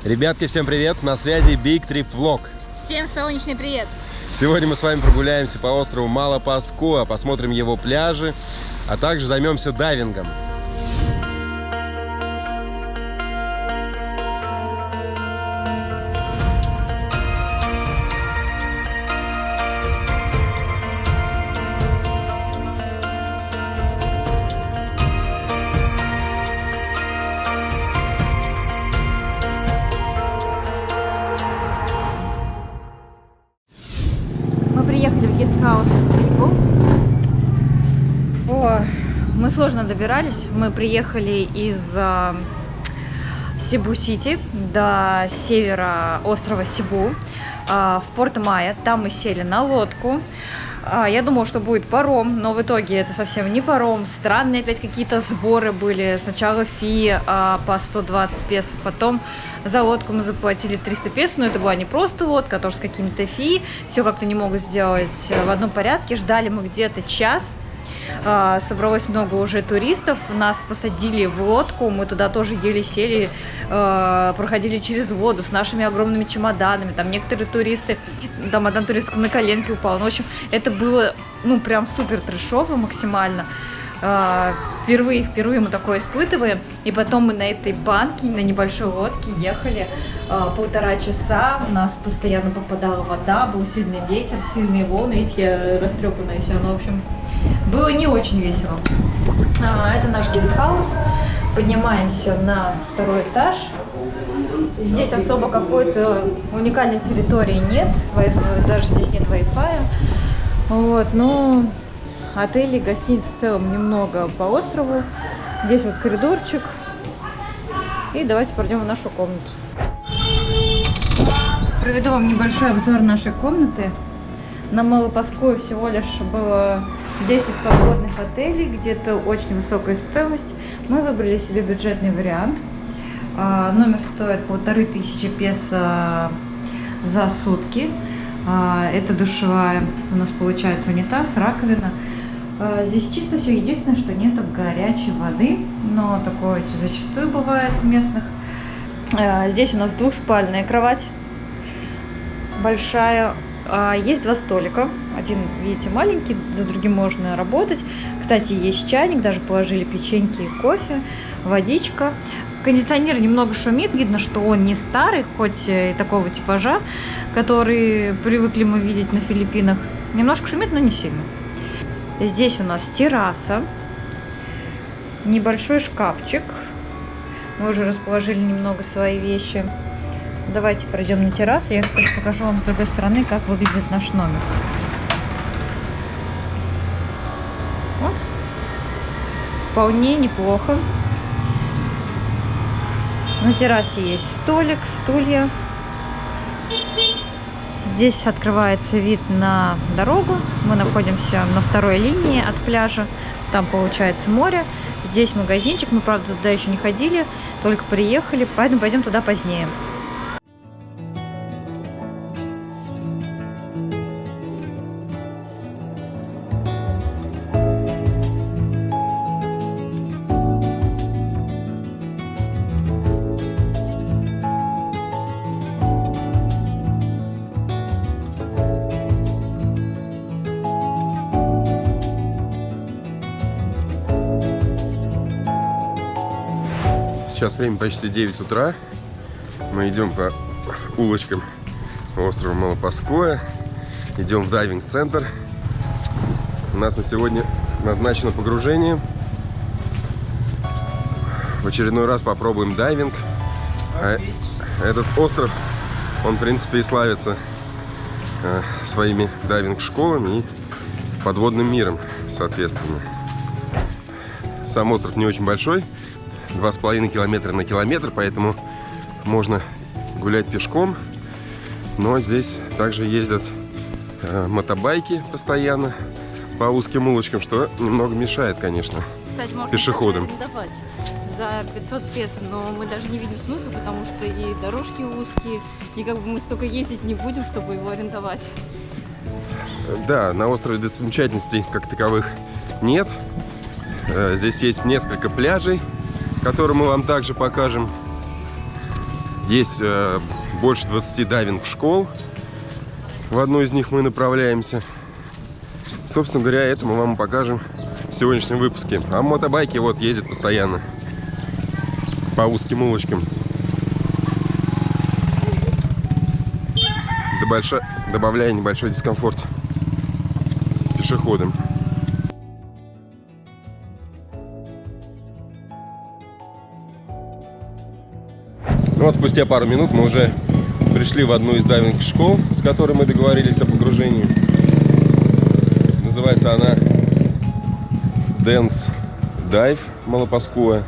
Ребятки, всем привет! На связи Big Trip Vlog. Всем солнечный привет! Сегодня мы с вами прогуляемся по острову Малопаскоа, посмотрим его пляжи, а также займемся дайвингом. Приехали в гестхаус Липу. Мы сложно добирались. Мы приехали из Сибу-Сити до севера острова Сибу в Порт-Майя. Там мы сели на лодку. Я думала, что будет паром, но в итоге это совсем не паром. Странные опять какие-то сборы были. Сначала фи по 120 песо, потом за лодку мы заплатили 300 песо, но это была не просто лодка, а тоже с какими-то фи. Все как-то не могут сделать в одном порядке. Ждали мы где-то час. Собралось много уже туристов, нас посадили в лодку, мы туда тоже еле сели, проходили через воду с нашими огромными чемоданами, там некоторые туристы, там одна туристка на коленке упала, ну, в общем, это было, прям супер трэшово максимально. Впервые мы такое испытываем, и потом мы на этой банке, на небольшой лодке ехали 1,5 часа, у нас постоянно попадала вода, был сильный ветер, сильные волны, видите, я растрепанная вся, в общем, было не очень весело. Это наш гестхаус, поднимаемся на 2-й этаж, здесь особо какой-то уникальной территории нет, даже здесь нет Wi-Fi, но отелей, гостиниц в целом немного по острову. Здесь вот коридорчик. И давайте пройдем в нашу комнату. Проведу вам небольшой обзор нашей комнаты. На Малопаскоа всего лишь было 10 свободных отелей, где-то очень высокая стоимость. Мы выбрали себе бюджетный вариант. Номер стоит 1500 песо за сутки. Это душевая, у нас получается унитаз, раковина. Здесь чисто все, единственное, что нету горячей воды, но такое зачастую бывает в местных. Здесь у нас двухспальная кровать, большая. Есть 2 столика, один, видите, маленький, за другим можно работать. Кстати, есть чайник, даже положили печеньки и кофе, водичка. Кондиционер немного шумит, видно, что он не старый, хоть и такого типажа, который привыкли мы видеть на Филиппинах. Немножко шумит, но не сильно. Здесь у нас терраса, небольшой шкафчик. Мы уже расположили немного свои вещи. Давайте пройдем на террасу. Я, кстати, покажу вам с другой стороны, как выглядит наш номер. Вот. Вполне неплохо. На террасе есть столик, стулья. Здесь открывается вид на дорогу. Мы находимся на 2-й линии от пляжа. Там получается море. Здесь магазинчик. Мы, правда, туда еще не ходили, только приехали, поэтому пойдем туда позднее. Сейчас время почти 9 утра. Мы идем по улочкам острова Малопаскоа. Идем в дайвинг-центр. У нас на сегодня назначено погружение. В очередной раз попробуем дайвинг. Этот остров, он, в принципе, и славится своими дайвинг-школами и подводным миром, соответственно. Сам остров не очень большой. 2,5 километра на километр, поэтому можно гулять пешком. Но здесь также ездят мотобайки постоянно по узким улочкам, что немного мешает, конечно, Кстати, можно пешеходам. арендовать за 500 песо, но мы даже не видим смысла, потому что и дорожки узкие, и как бы мы столько ездить не будем, чтобы его арендовать. Да, на острове достопримечательностей как таковых нет. Здесь есть несколько пляжей, которые мы вам также покажем. Есть больше 20 дайвинг-школ. В одну из них мы направляемся. Собственно говоря, это мы вам покажем в сегодняшнем выпуске. А мотобайки вот ездят постоянно по узким улочкам. Добавляя небольшой дискомфорт пешеходам. Ну вот спустя пару минут мы уже пришли в одну из дайвинг-школ, с которой мы договорились о погружении. Называется она Dance Dive Малопаскуа.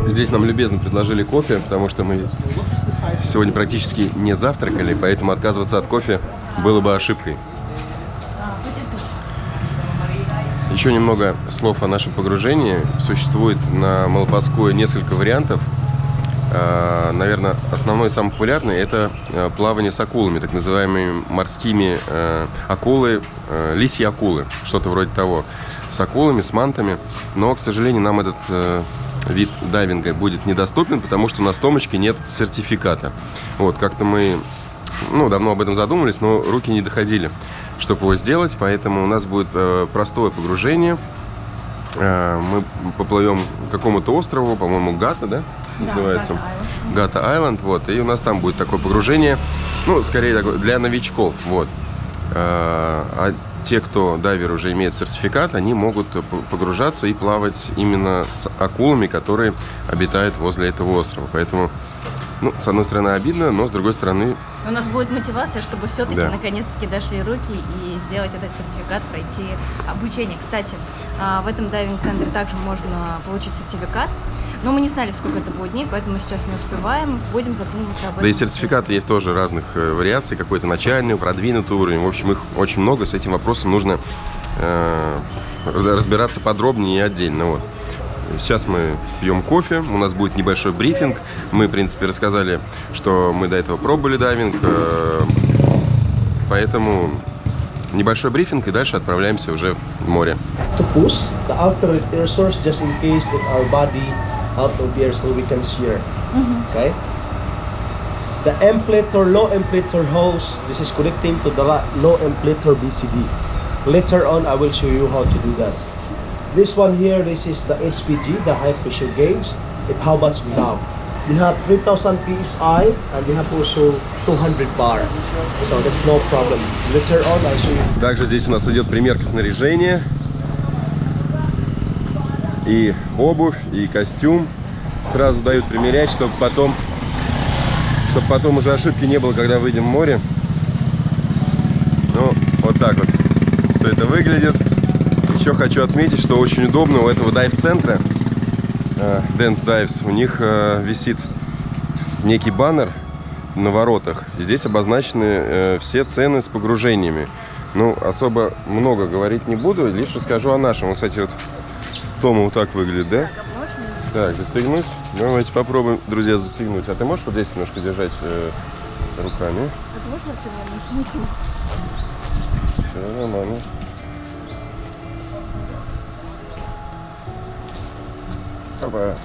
Здесь нам любезно предложили кофе, потому что мы сегодня практически не завтракали, поэтому отказываться от кофе было бы ошибкой. Еще немного слов о нашем погружении. Существует на Малопаскуа несколько вариантов. Наверное, основной, самый популярный – это плавание с акулами, так называемыми морскими акулы, лисьи акулы, что-то вроде того, с акулами, с мантами. Но, к сожалению, нам этот вид дайвинга будет недоступен, потому что на Томочке нет сертификата. Вот, как-то мы давно об этом задумались, но руки не доходили, чтобы его сделать, поэтому у нас будет простое погружение. Мы поплывем к какому-то острову, по-моему, Гата, да? Называется Гата Айленд, вот, и у нас там будет такое погружение, скорее такое для новичков, вот. А те, кто дайвер уже имеет сертификат, они могут погружаться и плавать именно с акулами, которые обитают возле этого острова. Поэтому, с одной стороны, обидно, но с другой стороны... У нас будет мотивация, чтобы все-таки наконец-таки дошли руки и сделать этот сертификат, пройти обучение. Кстати, в этом дайвинг-центре также можно получить сертификат. Но мы не знали, сколько это будет дней, поэтому сейчас не успеваем. Будем задумываться об этом. Да и сертификаты есть тоже разных вариаций. Какой-то начальный, продвинутый уровень. В общем, их очень много. С этим вопросом нужно разбираться подробнее и отдельно. Вот. Сейчас мы пьем кофе. У нас будет небольшой брифинг. Мы, в принципе, рассказали, что мы до этого пробовали дайвинг. Поэтому небольшой брифинг и дальше отправляемся уже в море. Out of here so we can shear. Okay, the amplifier low amplifier hose, this is connecting to the low amplifier BCD. Later on I will show you how to do that. This one here, this is the HPG, the high pressure gauge. How much we have 3000 psi and we have also 200 bar, so that's no problem. Later on I show you. Также здесь у нас идет примерка снаряжения. И обувь, и костюм сразу дают примерять, чтобы потом уже ошибки не было, когда выйдем в море. Вот так вот все это выглядит. Еще хочу отметить, что очень удобно у этого дайв-центра Dance Dives. У них висит некий баннер на воротах. Здесь обозначены все цены с погружениями. Особо много говорить не буду, лишь расскажу о нашем. Кстати, вот Тома вот так выглядит, да? Так, застегнуть. Давайте попробуем, друзья, застегнуть. А ты можешь вот здесь немножко держать руками? Это можно прямо? Все нормально. Опа.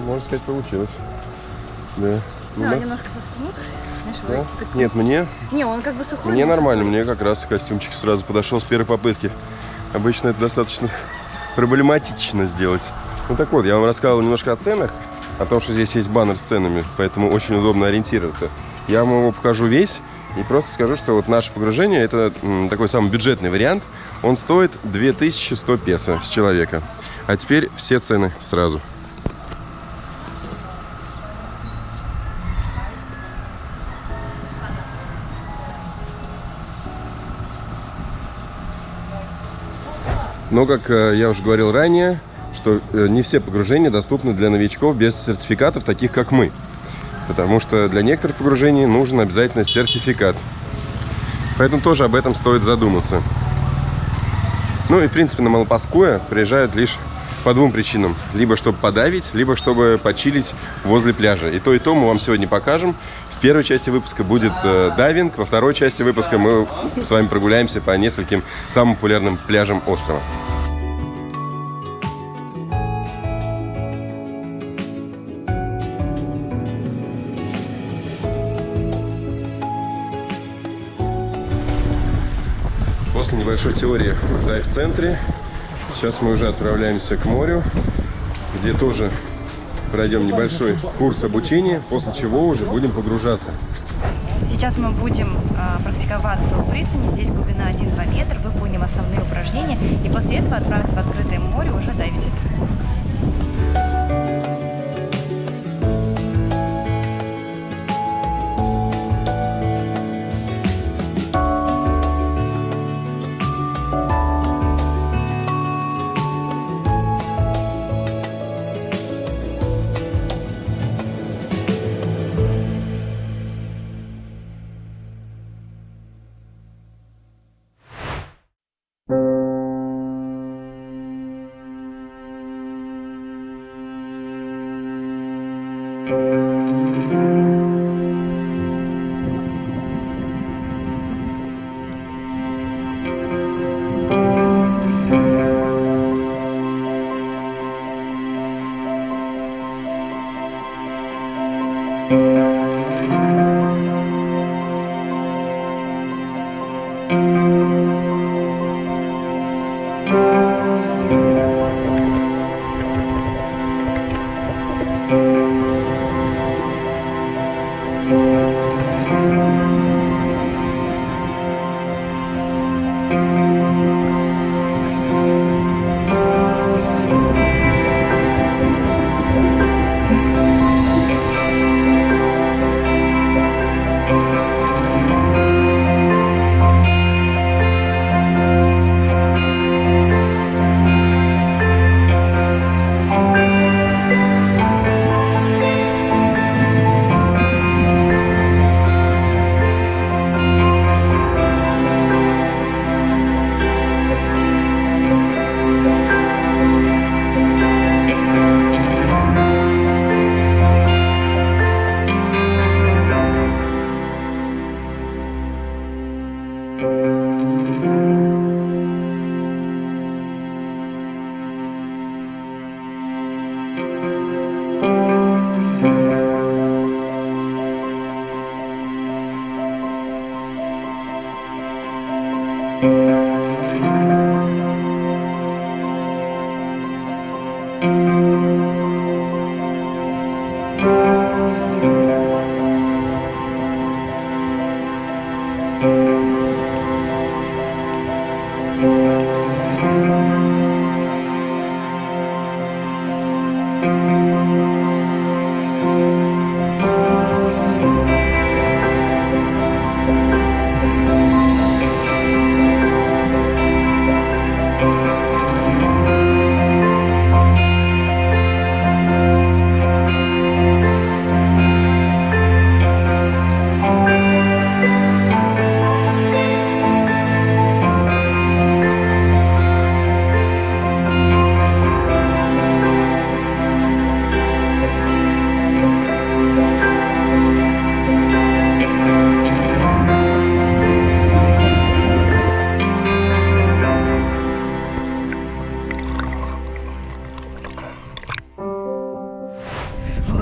Можно сказать, получилось. Да. Немножко просто Да? Нет, мне... Не, он как бы сухой. Мне нормально, мне как раз костюмчик сразу подошел с первой попытки. Обычно это достаточно проблематично сделать. Так вот, я вам рассказывал немножко о ценах, о том, что здесь есть баннер с ценами, поэтому очень удобно ориентироваться. Я вам его покажу весь и просто скажу, что вот наше погружение, это такой самый бюджетный вариант. Он стоит 2100 песо с человека. А теперь все цены сразу. Но, как я уже говорил ранее, что не все погружения доступны для новичков без сертификатов, таких как мы. Потому что для некоторых погружений нужен обязательно сертификат. Поэтому тоже об этом стоит задуматься. Ну и в принципе на Малопасское приезжают лишь по двум причинам. Либо чтобы подавить, либо чтобы почилить возле пляжа. И то мы вам сегодня покажем. В первой части выпуска будет дайвинг, во второй части выпуска мы с вами прогуляемся по нескольким самым популярным пляжам острова. После небольшой теории в дайв-центре сейчас мы уже отправляемся к морю, где тоже пройдем небольшой курс обучения, после чего уже будем погружаться. Сейчас мы будем практиковаться у пристани. Здесь глубина 1-2 метра, выполним основные упражнения и после этого отправимся в открытое море уже дайвить.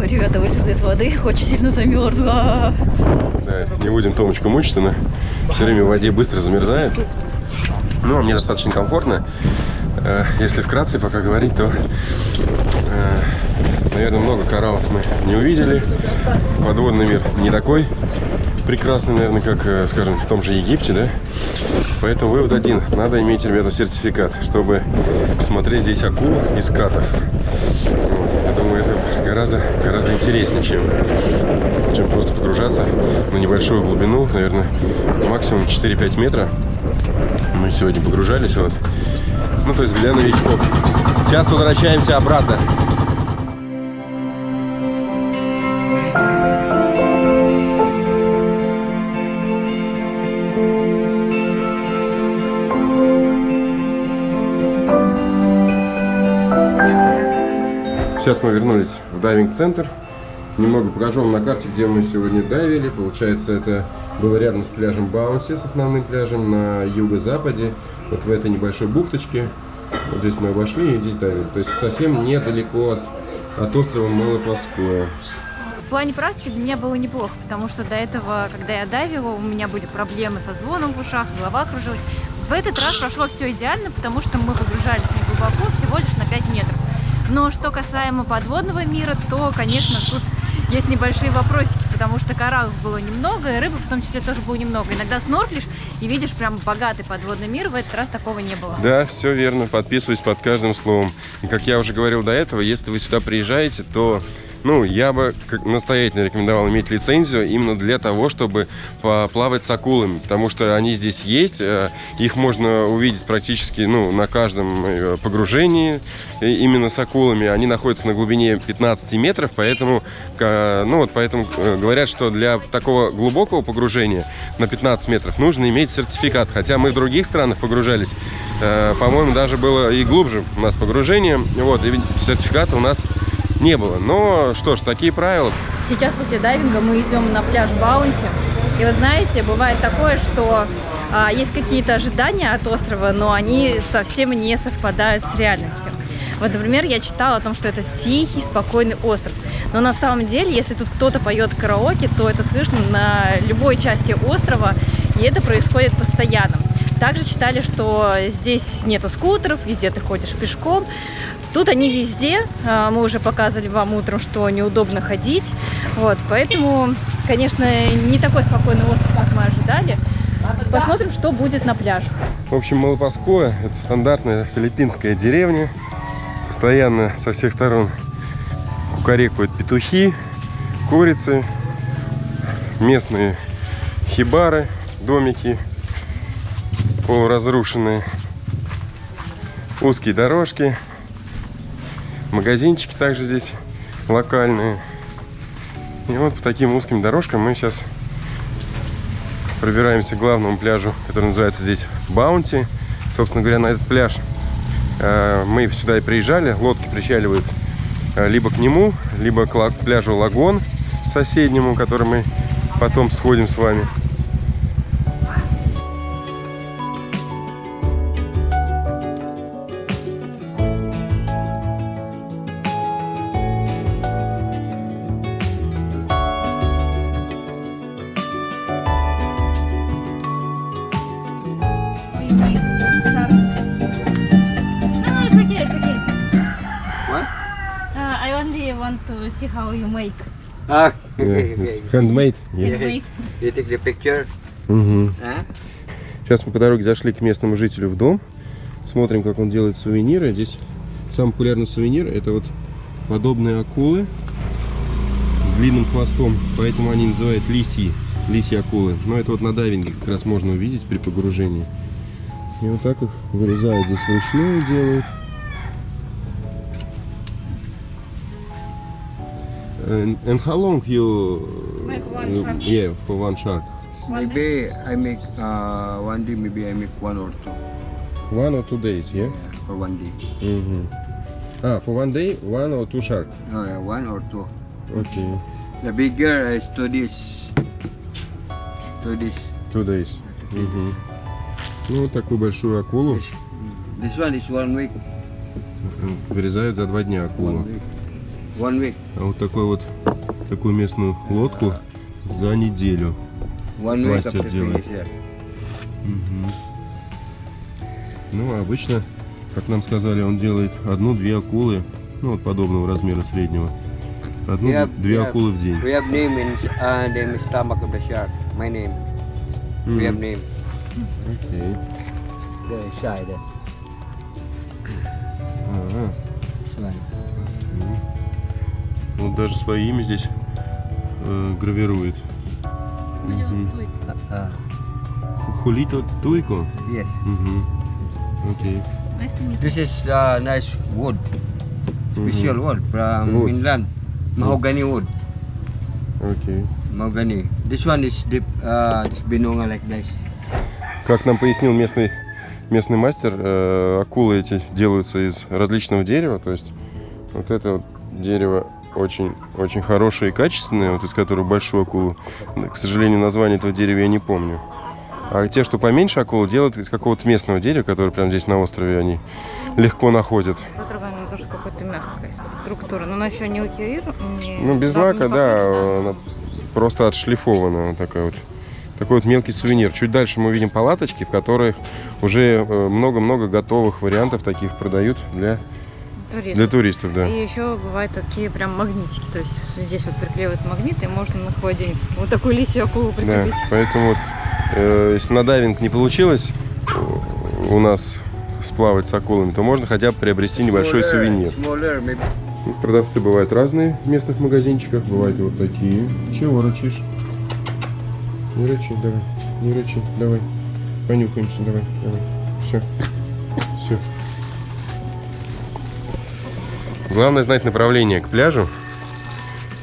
Ребята вылезли из воды, очень сильно замерзла. Да, не будем Томочку мучить, она все время в воде быстро замерзает. Ну, а мне достаточно комфортно. Если вкратце пока говорить, то, наверное, много кораллов мы не увидели. Подводный мир не такой прекрасный, наверное, как, скажем, в том же Египте, да? Поэтому вывод один. Надо иметь, ребята, сертификат, чтобы смотреть здесь акул и скатов. Вот. Я думаю, это гораздо интереснее, чем просто погружаться на небольшую глубину, наверное, максимум 4-5 метра. Мы сегодня погружались, вот. Ну, то есть для новичков. Сейчас возвращаемся обратно. Сейчас мы вернулись в дайвинг-центр. Немного покажу вам на карте, где мы сегодня дайвили. Получается, это было рядом с пляжем Баунси, с основным пляжем на юго-западе. Вот в этой небольшой бухточке. Вот здесь мы обошли и здесь дайвили. То есть совсем недалеко от острова Малопаское. В плане практики для меня было неплохо, потому что до этого, когда я дайвила, у меня были проблемы со звоном в ушах, голова кружилась. В этот раз прошло все идеально, потому что мы погружались неглубоко, всего лишь на 5 метров. Но что касаемо подводного мира, то, конечно, тут есть небольшие вопросики, потому что кораллов было немного, и рыбы в том числе тоже было немного. Иногда снорклишь и видишь прям богатый подводный мир, в этот раз такого не было. Да, все верно, подписываюсь под каждым словом. И как я уже говорил до этого, если вы сюда приезжаете, то я бы настоятельно рекомендовал иметь лицензию именно для того, чтобы поплавать с акулами, потому что они здесь есть, их можно увидеть практически на каждом погружении именно с акулами. Они находятся на глубине 15 метров, поэтому, поэтому говорят, что для такого глубокого погружения на 15 метров нужно иметь сертификат, хотя мы в других странах погружались, по-моему, даже было и глубже у нас погружение, и сертификата у нас не было. Но что ж, такие правила. Сейчас после дайвинга мы идем на пляж Баунси. И вот знаете, бывает такое, что есть какие-то ожидания от острова, но они совсем не совпадают с реальностью. Вот, например, я читала о том, что это тихий, спокойный остров. Но на самом деле, если тут кто-то поет караоке, то это слышно на любой части острова, и это происходит постоянно. Также читали, что здесь нету скутеров, везде ты ходишь пешком. Тут они везде, мы уже показывали вам утром, что неудобно ходить. Поэтому, конечно, не такой спокойный остров, как мы ожидали. Посмотрим, что будет на пляжах. В общем, Малопаское — это стандартная филиппинская деревня. Постоянно со всех сторон кукарекают петухи, курицы, местные хибары, домики полуразрушенные, узкие дорожки, магазинчики также здесь локальные. И вот по таким узким дорожкам мы сейчас пробираемся к главному пляжу, который называется здесь Баунти. Собственно говоря, на этот пляж мы сюда и приезжали. Лодки причаливают либо к нему, либо к пляжу Лагон соседнему, который мы потом сходим с вами. To see how you make. Yeah, it's handmade. Handmade. You take the picture. Сейчас мы по дороге зашли к местному жителю в дом. Смотрим, как он делает сувениры. Здесь самый популярный сувенир — это вот подобные акулы с длинным хвостом. Поэтому они называют лисьи акулы. Но это вот на дайвинге как раз можно увидеть при погружении. И вот так их вырезают здесь вручную, делают. And how long you Make one shark. Yeah, for one shark? Maybe I make 1 day. Maybe I make 1 or 2. 1 or 2 days, yeah? For 1 day. For 1 day, 1 or 2 shark. Oh, yeah, 1 or 2. Okay. The bigger is 2 days. 2 days. 2 days. Ну, вот такую большую акулу This one is 1 week. вырезают за 2 дня акулу. 1 week. А вот такую местную лодку за неделю. 1 week Мастер after делает. finish, yeah. Ну, а обычно, как нам сказали, он делает 1-2 акулы, подобного размера среднего. 1-2 акулы в день. We have name in the stomach of the shark. My name. We have name. Окей. The side. Ага. This one. Вот даже свое имя здесь гравирует. Хулито Туйко? Yes. Окей. Nice to meet you. This is nice wood, special wood from Wood. Finland, mahogany wood. Окей. Mahogany. This one is deep, this binonga like this. Как нам пояснил местный мастер, акулы эти делаются из различного дерева. То есть вот это вот дерево очень хорошее и качественное, вот из которого большую акулу. К сожалению, название этого дерева я не помню. А те, что поменьше акулы, делают из какого-то местного дерева, которое прямо здесь на острове они легко находят. Она тоже какой-то мягкая структура, но она еще не лакирует. Ну, без лака, да, она просто отшлифована. Вот такая вот. Такой вот мелкий сувенир. Чуть дальше мы увидим палаточки, в которых уже много-много готовых вариантов таких продают для туристов, да. И еще бывают такие прям магнитики, то есть здесь вот приклеивают магниты, и можно на холодильник вот такую лисью акулу прикрепить. Да, поэтому вот, если на дайвинг не получилось у нас сплавать с акулами, то можно хотя бы приобрести небольшой сувенир. Smaller, maybe. Продавцы бывают разные в местных магазинчиках, бывают и вот такие. Чего рычишь? Не рычи, давай, не рычи, давай. Понюхаемся, давай. Все. Главное знать направление к пляжу,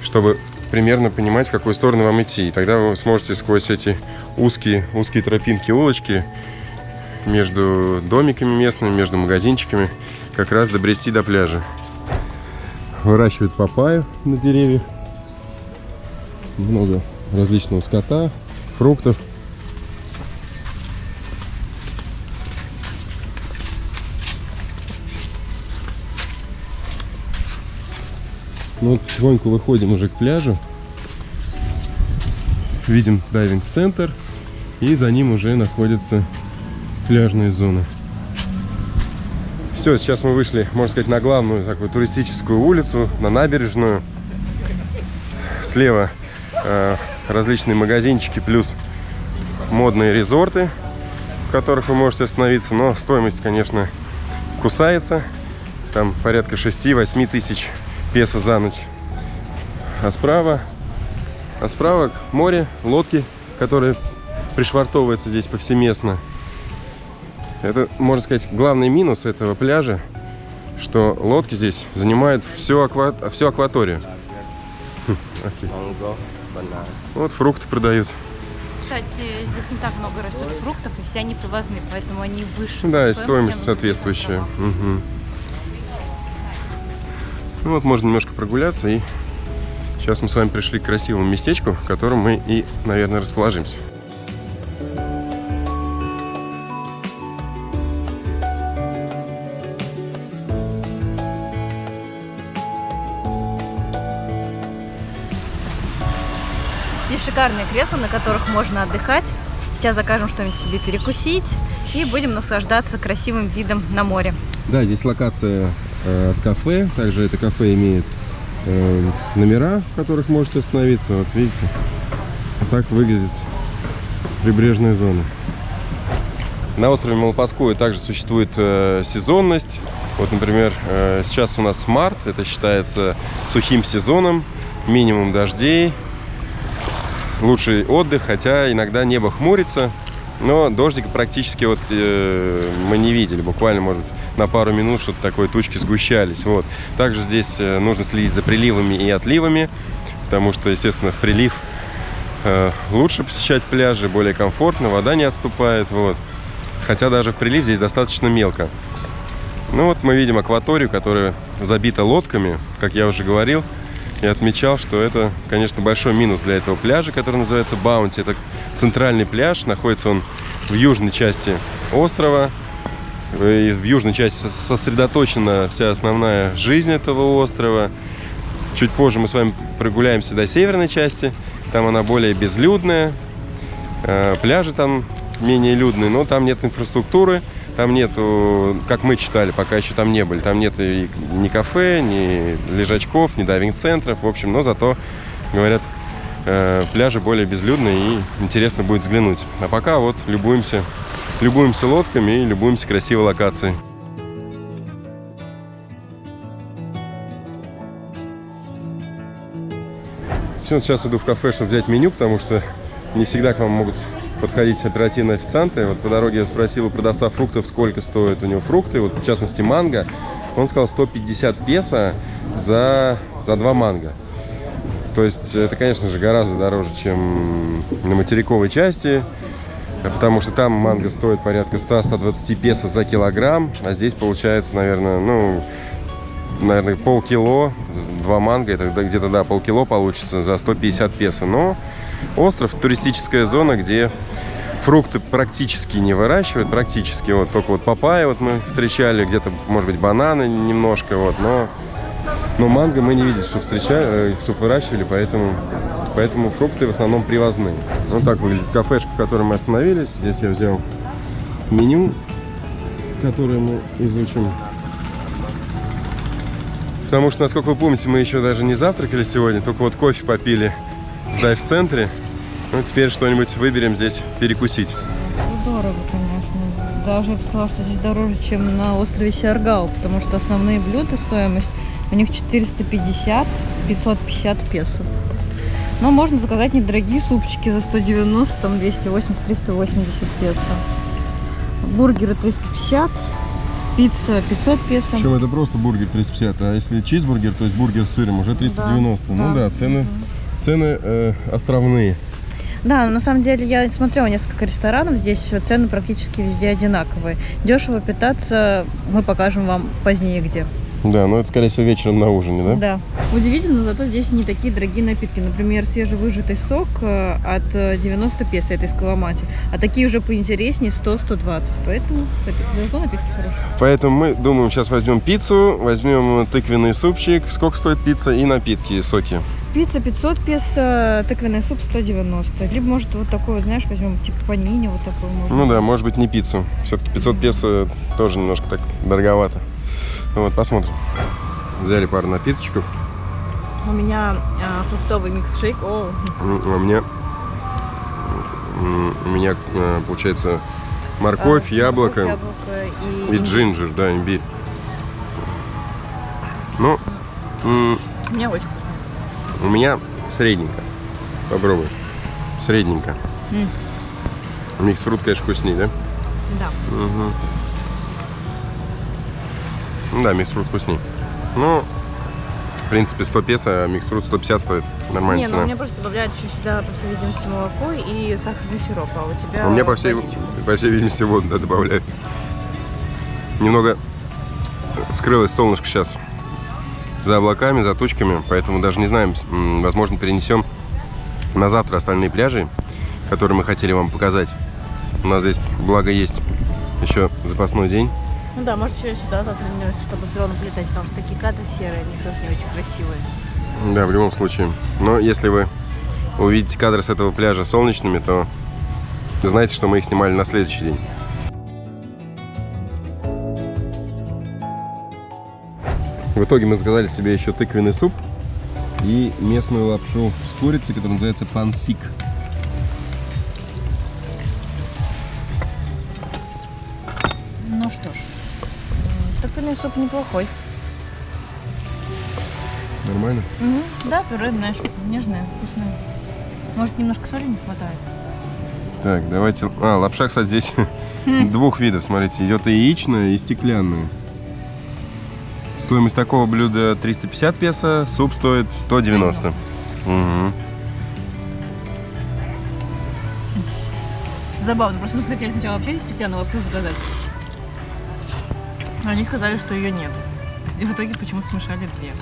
чтобы примерно понимать, в какую сторону вам идти. И тогда вы сможете сквозь эти узкие тропинки, улочки между домиками местными, между магазинчиками как раз добрести до пляжа. Выращивают папайю на деревьях. Много различного скота, фруктов. Ну вот потихоньку выходим уже к пляжу. Видим дайвинг-центр. И за ним уже находится пляжная зона. Все, сейчас мы вышли, можно сказать, на главную такую туристическую улицу, на набережную. Слева различные магазинчики, плюс модные резорты, в которых вы можете остановиться. Но стоимость, конечно, кусается. Там порядка 6-8 тысяч песо за ночь. А справа море, лодки, которые пришвартовываются здесь повсеместно. Это, можно сказать, главный минус этого пляжа, что лодки здесь занимают всю акваторию. Окей. Вот фрукты продают. Кстати, здесь не так много растет фруктов, и все они привозные, поэтому они выше. Да, и стоимость соответствующая. Угу. Ну вот, можно немножко прогуляться, и сейчас мы с вами пришли к красивому местечку, в котором мы и, наверное, расположимся. Здесь шикарные кресла, на которых можно отдыхать. Сейчас закажем что-нибудь себе перекусить и будем наслаждаться красивым видом на море. Да, здесь локация от кафе. Также это кафе имеет номера, в которых можете остановиться. Вот видите, так выглядит прибрежная зона. На острове Малопаскую также существует сезонность. Вот, например, сейчас у нас март, это считается сухим сезоном, минимум дождей, лучший отдых, хотя иногда небо хмурится, но дождика практически вот мы не видели, буквально, может, на пару минут что-то такое, тучки сгущались. Вот. Также здесь нужно следить за приливами и отливами, потому что, естественно, в прилив лучше посещать пляжи, более комфортно, вода не отступает. Вот. Хотя даже в прилив здесь достаточно мелко. Ну вот мы видим акваторию, которая забита лодками, как я уже говорил. Я отмечал, что это, конечно, большой минус для этого пляжа, который называется Баунти. Это центральный пляж, находится он в южной части острова. И в южной части сосредоточена вся основная жизнь этого острова. Чуть позже мы с вами прогуляемся до северной части. Там она более безлюдная. Пляжи там менее людные, но там нет инфраструктуры. Там нету, как мы читали, пока еще там не были. Там нет ни кафе, ни лежачков, ни дайвинг-центров. В общем, но зато, говорят, пляжи более безлюдные и интересно будет взглянуть. А пока вот любуемся лодками и любуемся красивой локацией. Сейчас иду в кафе, чтобы взять меню, потому что не всегда к вам могут подходить оперативные официанты. Вот по дороге я спросил у продавца фруктов, сколько стоят у него фрукты. Вот в частности манго. Он сказал 150 песо за 2 манго. То есть это, конечно же, гораздо дороже, чем на материковой части. Потому что там манго стоит порядка 100-120 песо за килограмм. А здесь получается, наверное, полкило, 2 манго, это где-то, да, полкило получится за 150 песо. Но остров, туристическая зона, где фрукты практически не выращивают, практически. Вот только вот папайя вот мы встречали, где-то, может быть, бананы немножко, вот, но манго мы не видели, чтобы выращивали, поэтому фрукты в основном привозные. Вот так выглядит кафешка, в которой мы остановились. Здесь я взял меню, которое мы изучим. Потому что, насколько вы помните, мы еще даже не завтракали сегодня, только вот кофе попили в дайв-центре. Ну, теперь что-нибудь выберем здесь перекусить. Дорого, конечно. Даже я бы сказала, что здесь дороже, чем на острове Сиаргао, потому что основные блюда, стоимость у них 450-550 песо. Но можно заказать недорогие супчики за 190, там 280-380 песо. Бургеры 350, пицца 500 песо. Причем это просто бургер 350, а если чизбургер, то есть бургер с сыром, уже 390. Да, ну да, цены островные. Да, но на самом деле я смотрела несколько ресторанов, здесь цены практически везде одинаковые. Дешево питаться мы покажем вам позднее где. Да, но это, скорее всего, вечером на ужине, да? Да. Удивительно, но зато здесь не такие дорогие напитки. Например, свежевыжатый сок от 90 песо, это из Каламати. А такие уже поинтереснее 100-120. Поэтому зато напитки хорошие. Поэтому мы думаем, сейчас возьмем пиццу, возьмем тыквенный супчик. Сколько стоит пицца и напитки, и соки? Пицца 500 песо, тыквенный суп 190. Либо, может, вот такой, вот, знаешь, возьмем типа панини, вот такой можно. Ну да, может быть, не пиццу. Все-таки 500 песо тоже немножко так дороговато. Вот, посмотрим. Взяли пару напиточков. У меня фруктовый микс-шейк. У меня получается морковь, яблоко и джинджер, да, имбирь. Ну, У меня очень вкусно. у меня средненько. Попробуй. Средненько. Микс-фрут, конечно, вкуснее, да? Да. Угу. Да, микс-фрут вкуснее. Ну, в принципе, 100 песо, а микс-фрут 150 стоит. Нормальная цена. У меня просто добавляют еще сюда, по всей видимости, молоко и сахарный сироп, а у тебя... У меня, по всей видимости, воду, да, добавляют. Немного скрылось солнышко сейчас за облаками, за тучками, поэтому даже не знаем, возможно, перенесем на завтра остальные пляжи, которые мы хотели вам показать. У нас здесь, благо, есть еще запасной день. Ну да, может еще сюда завтра вернемся, чтобы с дроном полетать, потому что такие кадры серые, они тоже не очень красивые. Да, в любом случае. Но если вы увидите кадры с этого пляжа солнечными, то знайте, что мы их снимали на следующий день. В итоге мы заказали себе еще тыквенный суп и местную лапшу с курицей, которая называется пансик. Ну что ж, тыквенный суп неплохой. Нормально? Угу. Да, пюре, знаешь, нежное, вкусное. Может, немножко соли не хватает? Так, давайте... лапша, кстати, здесь двух видов, смотрите. Идет и яичная, и стеклянная. Стоимость такого блюда 350 песо, суп стоит 190. Угу. Забавно, просто мы хотели сначала вообще стеклянную лапшу заказать. Они сказали, что ее нет. И в итоге почему-то смешали две.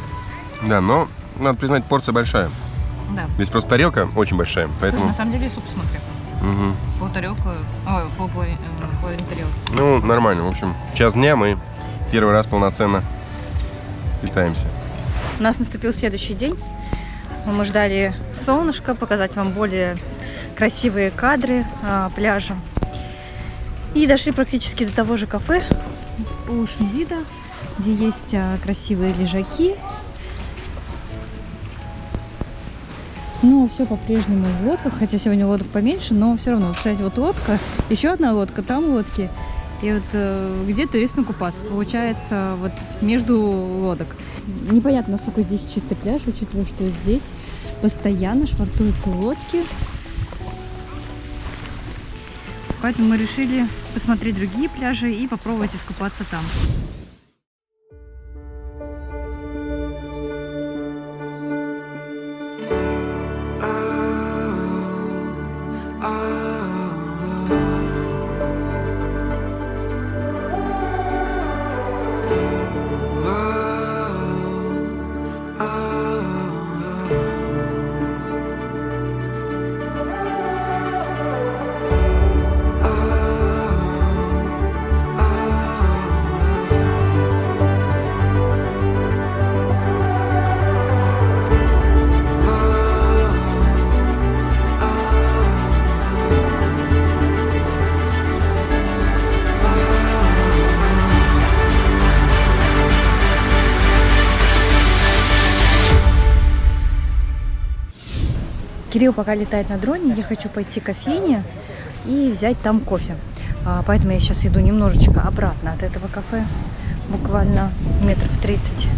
Да, но, надо признать, порция большая. Да. Здесь просто тарелка очень большая, поэтому... Слушай, на самом деле суп, смотри. Угу. Половина тарелки. Ну, нормально. В общем, час дня мы первый раз полноценно питаемся. У нас наступил следующий день. Мы ждали солнышко, показать вам более красивые кадры пляжа. И дошли практически до того же кафе Ocean Vida, где есть красивые лежаки. Но все по-прежнему в лодках, хотя сегодня лодок поменьше, но все равно. Кстати, вот лодка, еще одна лодка, там лодки. И вот где туристам купаться? Получается, вот между лодок. Непонятно, насколько здесь чистый пляж, учитывая, что здесь постоянно швартуются лодки. поэтому мы решили посмотреть другие пляжи и попробовать искупаться там. Кирилл пока летает на дроне, я хочу пойти к кофейне и взять там кофе. Поэтому я сейчас иду немножечко обратно от этого кафе, буквально метров 30.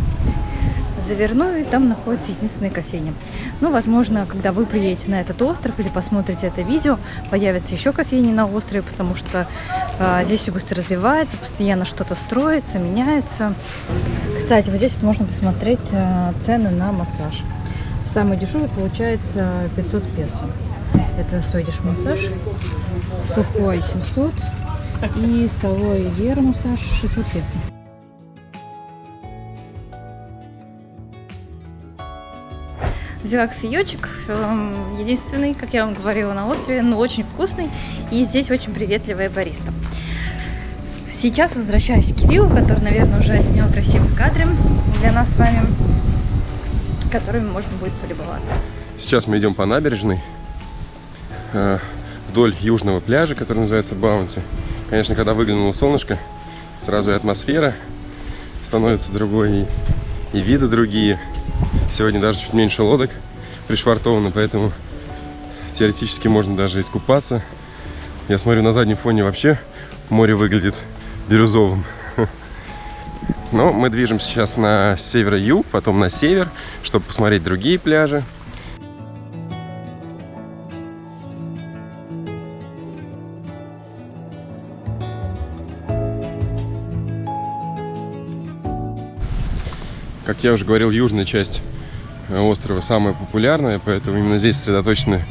Заверну, и там находится единственная кофейня. Ну, возможно, когда вы приедете на этот остров или посмотрите это видео, появятся еще кофейни на острове, потому что здесь все быстро развивается, постоянно что-то строится, меняется. Кстати, вот здесь можно посмотреть цены на массаж. Самый дешевый получается 500 песо. Это Swedish массаж, сухой 700 и столовый Вера массаж 600 песо. Взяла кофеечек, единственный, как я вам говорила, на острове, но очень вкусный, и здесь очень приветливая бариста. Сейчас возвращаюсь к Кириллу, который, наверное, уже отснял красивые кадры для нас с вами, которыми можно будет полюбоваться. Сейчас мы идем по набережной вдоль южного пляжа, который называется Баунти. Конечно, когда выглянуло солнышко, сразу и атмосфера становится другой, и виды другие. Сегодня даже чуть меньше лодок пришвартовано, поэтому теоретически можно даже искупаться. Я смотрю, на заднем фоне вообще море выглядит бирюзовым. Но мы движемся сейчас на северо-юг, потом на север, чтобы посмотреть другие пляжи. Как я уже говорил, южная часть острова самая популярная, поэтому именно здесь сосредоточены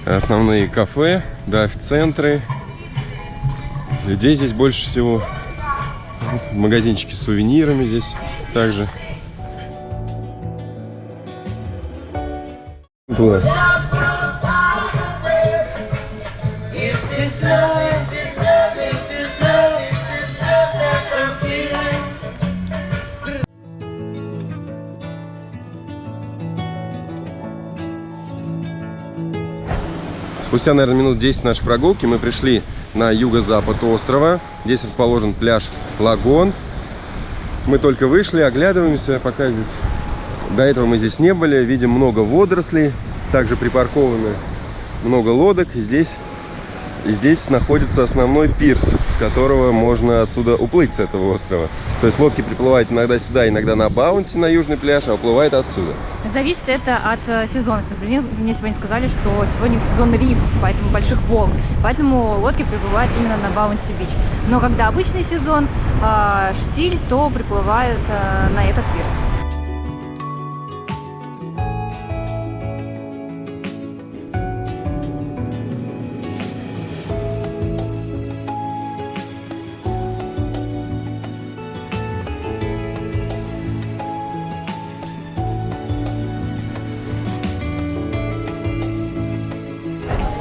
основные кафе, дайв-центры. Людей здесь больше всего. Магазинчики с сувенирами здесь также. Класс. Спустя, наверное, минут 10 нашей прогулки мы пришли на юго-запад острова. Здесь расположен пляж Лагон. Мы только вышли, оглядываемся, пока здесь... До этого мы здесь не были. Видим много водорослей. Также припарковано много лодок. И здесь находится основной пирс, с которого можно отсюда уплыть с этого острова. То есть лодки приплывают иногда сюда, иногда на Баунти, на южный пляж, а уплывает отсюда. Зависит это от сезонности. Например, мне сегодня сказали, что сегодня сезон рифов, поэтому больших волн. Поэтому лодки приплывают именно на Баунти-Бич. Но когда обычный сезон, штиль, то приплывают на этот пирс.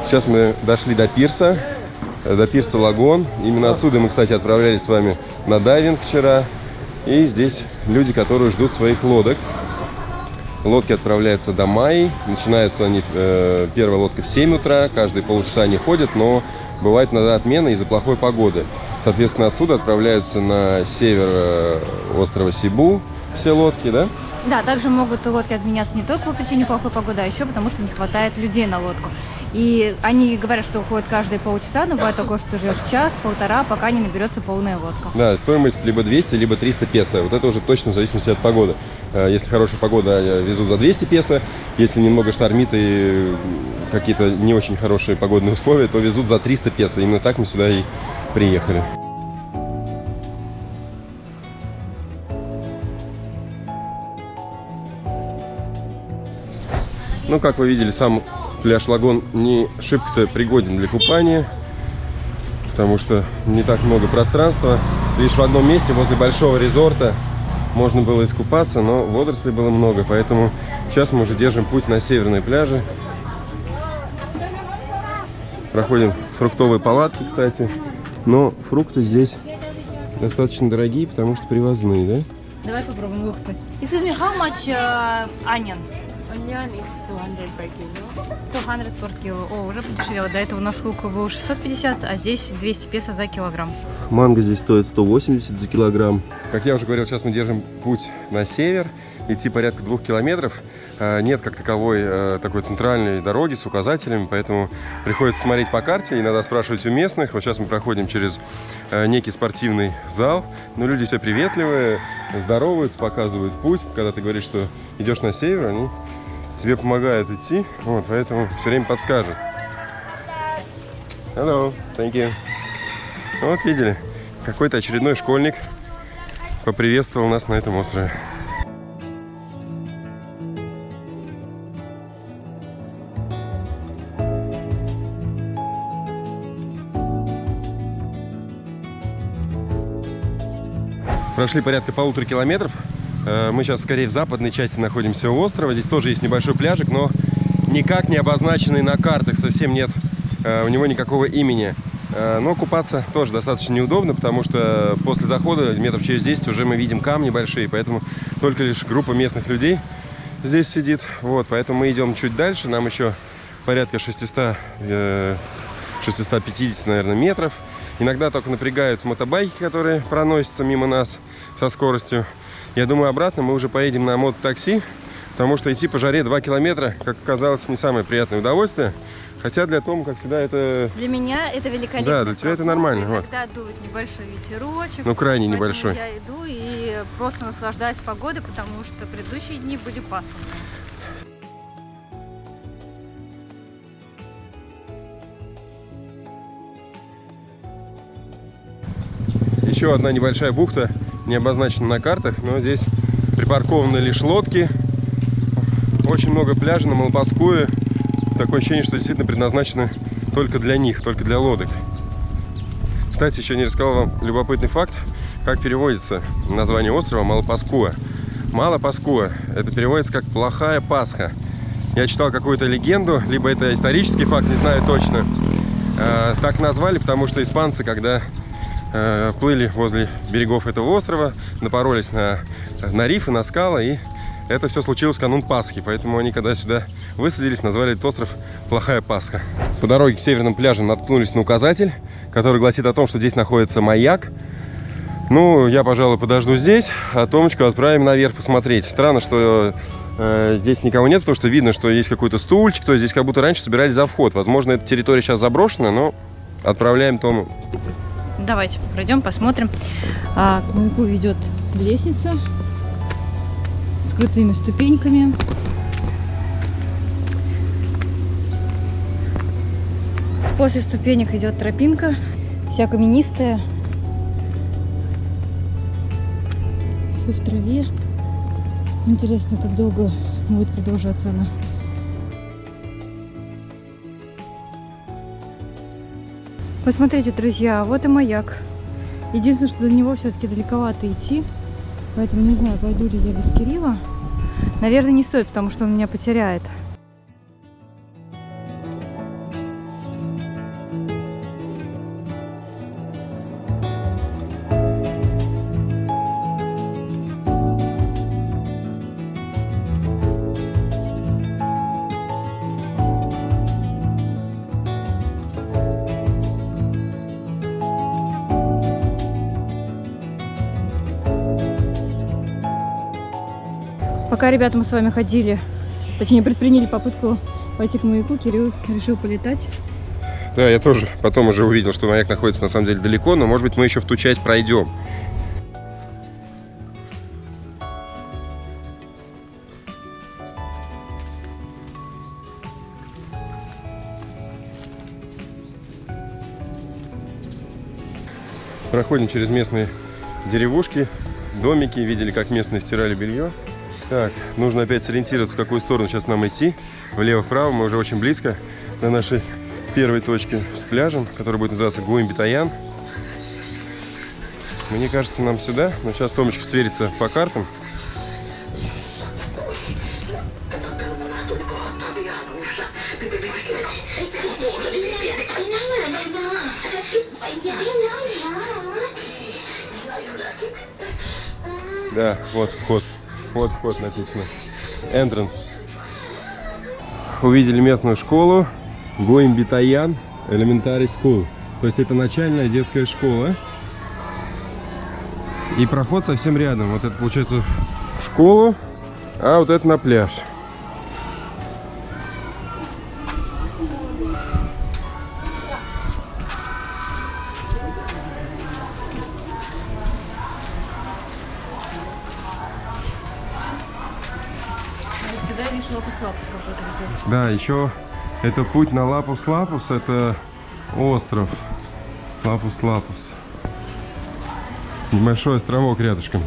Сейчас мы дошли до пирса Лагон. Именно отсюда мы, кстати, отправлялись с вами на дайвинг вчера. И здесь люди, которые ждут своих лодок. Лодки отправляются до Майи. Начинаются они, первая лодка в 7 утра. Каждые полчаса они ходят, но бывает иногда отмена из-за плохой погоды. Соответственно, отсюда отправляются на север острова Сибу все лодки, да? Да, также могут лодки отменяться не только по причине плохой погоды, а еще потому, что не хватает людей на лодку. И они говорят, что уходят каждые полчаса, но бывает такое, что ты ждешь час-полтора, пока не наберется полная лодка. Да, стоимость либо 200, либо 300 песо. Вот это уже точно в зависимости от погоды. Если хорошая погода, везут за 200 песо. Если немного штормит и какие-то не очень хорошие погодные условия, то везут за 300 песо. Именно так мы сюда и приехали. Ну, как вы видели, сам пляж Лагон не шибко-то пригоден для купания, потому что не так много пространства. Лишь в одном месте, возле большого резорта, можно было искупаться, но водорослей было много, поэтому сейчас мы уже держим путь на северные пляжи. Проходим фруктовые палатки, кстати, но фрукты здесь достаточно дорогие, потому что привозные, да? Давай попробуем его, кстати. Excuse me, how much onion? Onion is 200 per kilo. 200 per kilo. О, уже подешевело. До этого у нас лук был 650, а здесь 200 песо за килограмм. Манго здесь стоит 180 за килограмм. Как я уже говорил, сейчас мы держим путь на север. Идти порядка 2 километров. Нет как таковой такой центральной дороги с указателями, поэтому приходится смотреть по карте, иногда спрашивать у местных. Вот сейчас мы проходим через некий спортивный зал. Но люди все приветливые, здороваются, показывают путь. Когда ты говоришь, что идешь на север, они тебе помогают идти, вот, поэтому все время подскажут. Hello, thank you. Вот видели, какой-то очередной школьник поприветствовал нас на этом острове. Прошли порядка 1,5 километров. Мы сейчас скорее в западной части находимся у острова. Здесь тоже есть небольшой пляжик, но никак не обозначенный на картах. Совсем нет у него никакого имени. Но купаться тоже достаточно неудобно, потому что после захода метров через 10 уже мы видим камни большие. Поэтому только лишь группа местных людей здесь сидит. Вот, поэтому мы идем чуть дальше. Нам еще порядка 650, наверное, метров. Иногда только напрягают мотобайки, которые проносятся мимо нас со скоростью. Я думаю, обратно мы уже поедем на мототакси, потому что идти по жаре 2 километра, как оказалось, не самое приятное удовольствие. Хотя для Тома, как всегда, это... Для меня это великолепно. Да, для тебя это нормально. Иногда дует небольшой ветерочек. Ну, крайне поэтому небольшой. Я иду и просто наслаждаюсь погодой, потому что предыдущие дни были пасмурные. Еще одна небольшая бухта, не обозначена на картах, но здесь припаркованы лишь лодки. Очень много пляжей на Малопаскуе. Такое ощущение, что действительно предназначены только для них, только для лодок. Кстати, еще не рассказал вам любопытный факт, как переводится название острова Малопаскуа. Малопаскуа — это переводится как «плохая Пасха». Я читал какую-то легенду, либо это исторический факт, не знаю точно. Так назвали, потому что испанцы, когда плыли возле берегов этого острова, напоролись на рифы, на скалы, и это все случилось в канун Пасхи. Поэтому они, когда сюда высадились, назвали этот остров «Плохая Пасха». По дороге к северным пляжам наткнулись на указатель, который гласит о том, что здесь находится маяк. Ну, я, пожалуй, подожду здесь, а Томочку отправим наверх посмотреть. Странно, что здесь никого нет, потому что видно, что есть какой-то стульчик, то есть здесь как будто раньше собирались за вход. Возможно, эта территория сейчас заброшена, но отправляем Тому. Давайте пройдем, посмотрим. К маяку ведет лестница с крутыми ступеньками. После ступенек идет тропинка, вся каменистая. Все в траве. Интересно, как долго будет продолжаться она. Посмотрите, друзья, вот и маяк. Единственное, что до него все-таки далековато идти. Поэтому не знаю, пойду ли я без Кирилла. Наверное, не стоит, потому что он меня потеряет. Пока, ребята, мы с вами ходили, точнее, предприняли попытку пойти к маяку, Кирилл решил полетать. Да, я тоже потом уже увидел, что маяк находится на самом деле далеко, но, может быть, мы еще в ту часть пройдем. Проходим через местные деревушки, домики, видели, как местные стирали белье. Так, нужно опять сориентироваться, в какую сторону сейчас нам идти. Влево-вправо, мы уже очень близко до нашей первой точки с пляжем, который будет называться Гуим-Битаян. Мне кажется, нам сюда, но сейчас Томочка сверится по картам. Да, вот вход. Вот вход написано. Entrance. Увидели местную школу. Гуим-Битаян Elementary School. То есть это начальная детская школа. И проход совсем рядом. Вот это получается в школу, а вот это на пляж. Сюда видишь Лапус-Лапус какой-то идет. Да, еще это путь на Лапус-Лапус. Это остров Лапус-Лапус. Небольшой островок рядышком.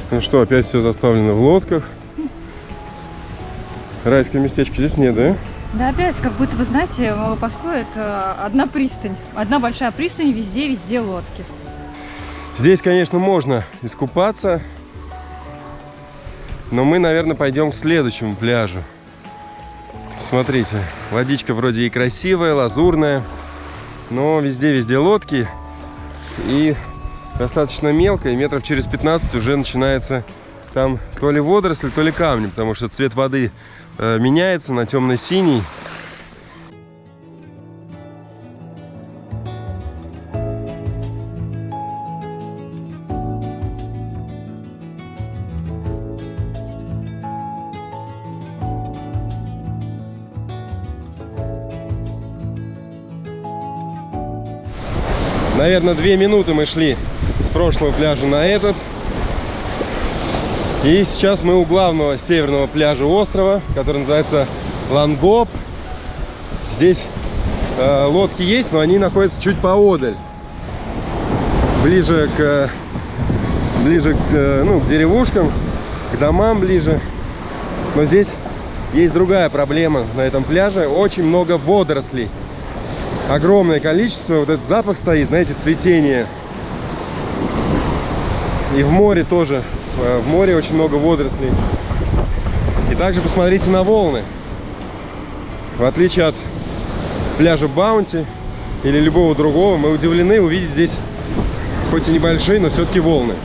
Ну что, опять все заставлено в лодках. Райское местечко здесь нет, да? Да, опять, как будто вы знаете, Малопаску это одна пристань. Одна большая пристань, везде лодки. Здесь, конечно, можно искупаться. Но мы, наверное, пойдем к следующему пляжу. Смотрите, водичка вроде и красивая, лазурная, но везде лодки. И достаточно мелко, и метров через 15 уже начинается там то ли водоросли, то ли камни, потому что цвет воды меняется на темно-синий. Наверное, 2 минуты мы шли с прошлого пляжа на этот. И сейчас мы у главного северного пляжа острова, который называется Лангоп. Здесь лодки есть, но они находятся чуть поодаль. Ближе к деревушкам, к домам ближе. Но здесь есть другая проблема на этом пляже. Очень много водорослей. Огромное количество. Вот этот запах стоит, знаете, цветение. И в море тоже. В море очень много водорослей. И также посмотрите на волны. В отличие от пляжа Баунти или любого другого, мы удивлены увидеть здесь хоть и небольшие, но все-таки волны.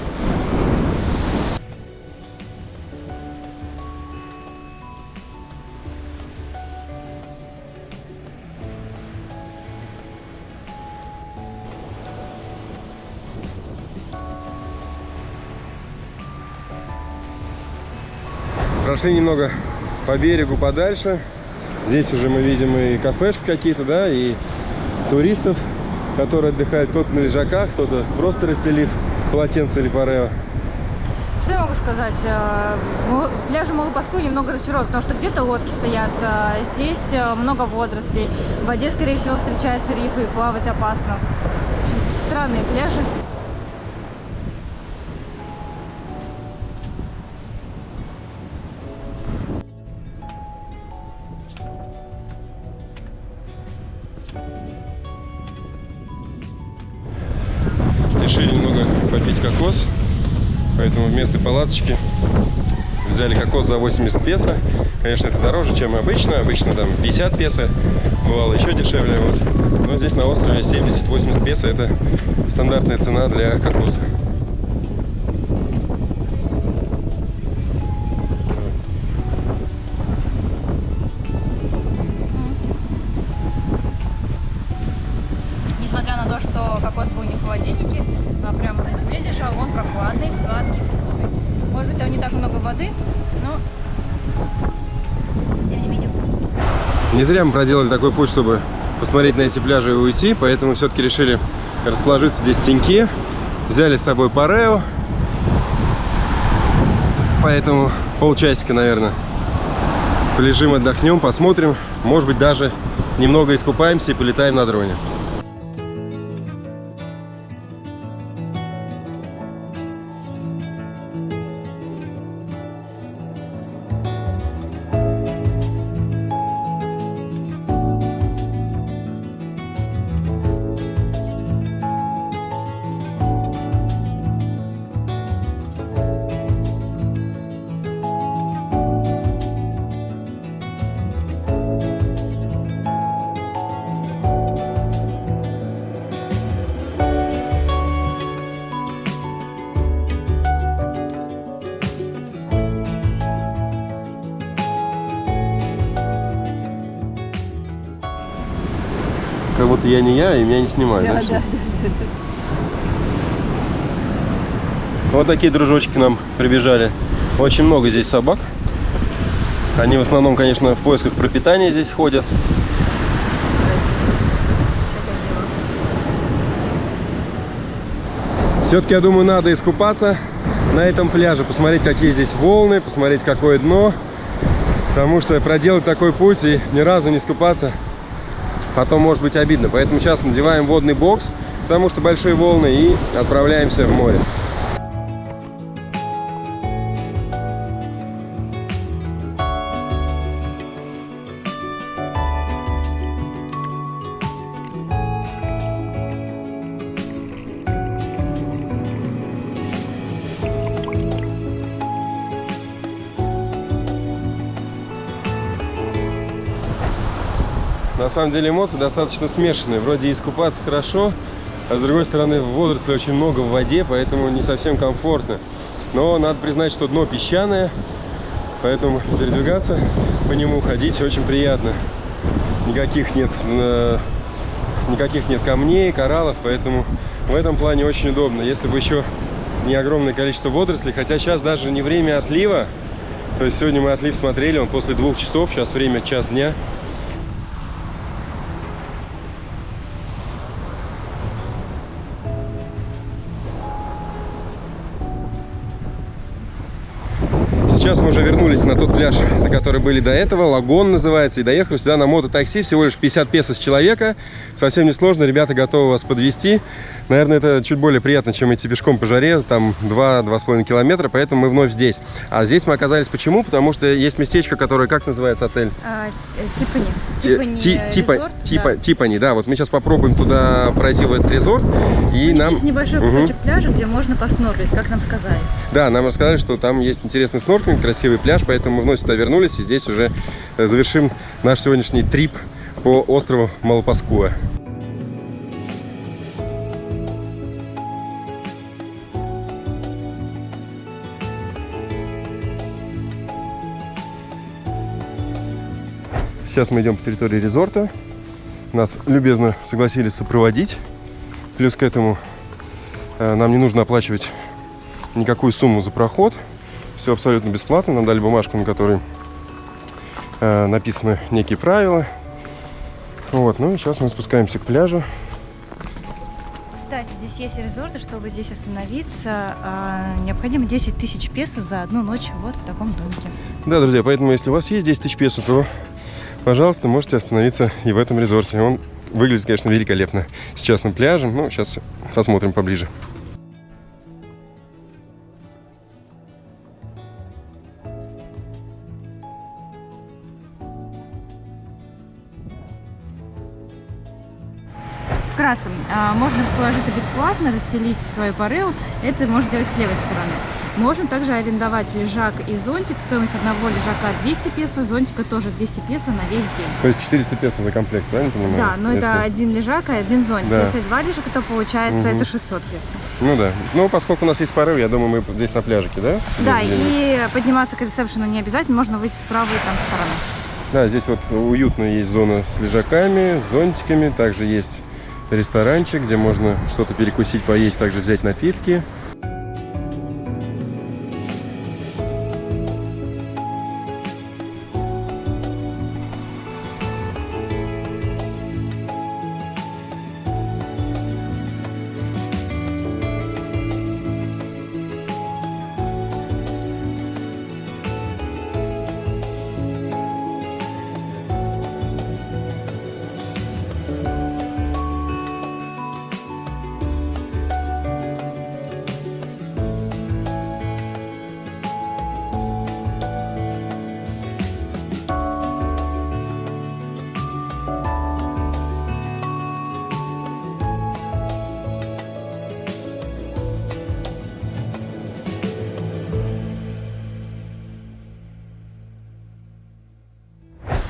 Прошли немного по берегу подальше. Здесь уже мы видим и кафешки какие-то, да, и туристов, которые отдыхают кто-то на лежаках, кто-то просто расстелив полотенце или парео. Что я могу сказать? Пляжи Малопаску немного разочарован, потому что где-то лодки стоят, здесь много водорослей. В воде, скорее всего, встречаются рифы, и плавать опасно. Очень странные пляжи. Решили немного попить кокос, поэтому вместо палаточки взяли кокос за 80 песо. Конечно, это дороже, чем обычно. Обычно там 50 песо, бывало еще дешевле. Вот. Но здесь на острове 70-80 песо – это стандартная цена для кокоса. Несмотря на то, что кокос был не в холодильнике, а прямо на земле лежал, он прохладный, сладкий, вкусный. Может быть, там не так много воды, но тем не менее вкусный. Не зря мы проделали такой путь, чтобы посмотреть на эти пляжи и уйти, поэтому все-таки решили расположиться здесь в теньке. Взяли с собой парео. поэтому полчасика, наверное, полежим, отдохнем, посмотрим. Может быть, даже немного искупаемся и полетаем на дроне. Как будто я не я, и меня не снимают. Да? Вот такие дружочки к нам прибежали. Очень много здесь собак. Они в основном, конечно, в поисках пропитания здесь ходят. Все-таки, я думаю, надо искупаться на этом пляже, посмотреть, какие здесь волны, посмотреть, какое дно. Потому что проделать такой путь и ни разу не искупаться потом может быть обидно. Поэтому сейчас надеваем водный бокс, потому что большие волны, и отправляемся в море. На самом деле эмоции достаточно смешанные. Вроде искупаться хорошо, а с другой стороны водорослей очень много в воде, поэтому не совсем комфортно. Но надо признать, что дно песчаное, поэтому передвигаться по нему, ходить очень приятно. Никаких нет камней, кораллов, поэтому в этом плане очень удобно. Если бы еще не огромное количество водорослей, хотя сейчас даже не время отлива, то есть сегодня мы отлив смотрели, он после 2 часов, сейчас время 1 дня. Сейчас мы уже вернулись на тот пляж, на который были до этого, Лагон называется, и доехали сюда на мототакси, всего лишь 50 песо с человека, совсем несложно, ребята готовы вас подвезти. Наверное, это чуть более приятно, чем идти пешком по жаре, там 2-2,5 километра, поэтому мы вновь здесь. А здесь мы оказались почему? Потому что есть местечко, которое, как называется отель? Типани, да, вот мы сейчас попробуем туда пройти в этот резорт. И нам... Есть небольшой кусочек пляжа, где можно поснорклить, как нам сказали. Да, нам рассказали, что там есть интересный снорклинг, красивый пляж, поэтому мы вновь сюда вернулись и здесь уже завершим наш сегодняшний трип по острову Малопаскуа. Сейчас мы идем по территории резорта. Нас любезно согласились сопроводить. Плюс к этому нам не нужно оплачивать никакую сумму за проход. Все абсолютно бесплатно. Нам дали бумажку, на которой написаны некие правила. Вот, ну и сейчас мы спускаемся к пляжу. Кстати, здесь есть резорты, чтобы здесь остановиться. Необходимо 10 тысяч песо за одну ночь вот в таком домике. Да, друзья, поэтому если у вас есть 10 тысяч песо, то, пожалуйста, можете остановиться и в этом резорте. Он выглядит, конечно, великолепно. С частным пляжем. Ну, сейчас посмотрим поближе. Вкратце, можно расположиться бесплатно, расстелить свою парео. Это можно делать с левой стороны. Можно также арендовать лежак и зонтик. Стоимость одного лежака 200 песо, зонтика тоже 200 песо на весь день. То есть 400 песо за комплект, правильно понимаю? Да, но это один лежак и один зонтик. Да. Если 2 лежака, то получается это 600 песо. Ну да. Ну, поскольку у нас есть порыв, я думаю, мы здесь на пляжике, да? Да, и подниматься к ресепшену не обязательно, можно выйти с правой там стороны. Да, здесь вот уютно, есть зона с лежаками, с зонтиками. Также есть ресторанчик, где можно что-то перекусить, поесть, также взять напитки.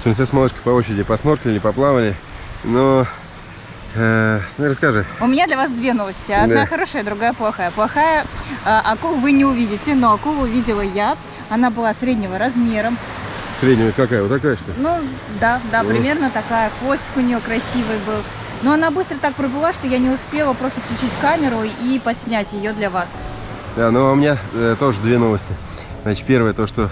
Мы с Смолочкой по очереди поснорклили, поплавали. Но, ну расскажи. У меня для вас две новости. Одна Да. хорошая, другая плохая. Плохая, акулу вы не увидите, но акулу увидела я. Она была среднего размера. Средняя какая? Вот такая, что ли? Ну, да, примерно такая. Хвостик у нее красивый был. Но она быстро так проплыла, что я не успела просто включить камеру и подснять ее для вас. Да, ну а у меня тоже две новости. Значит, первое, то, что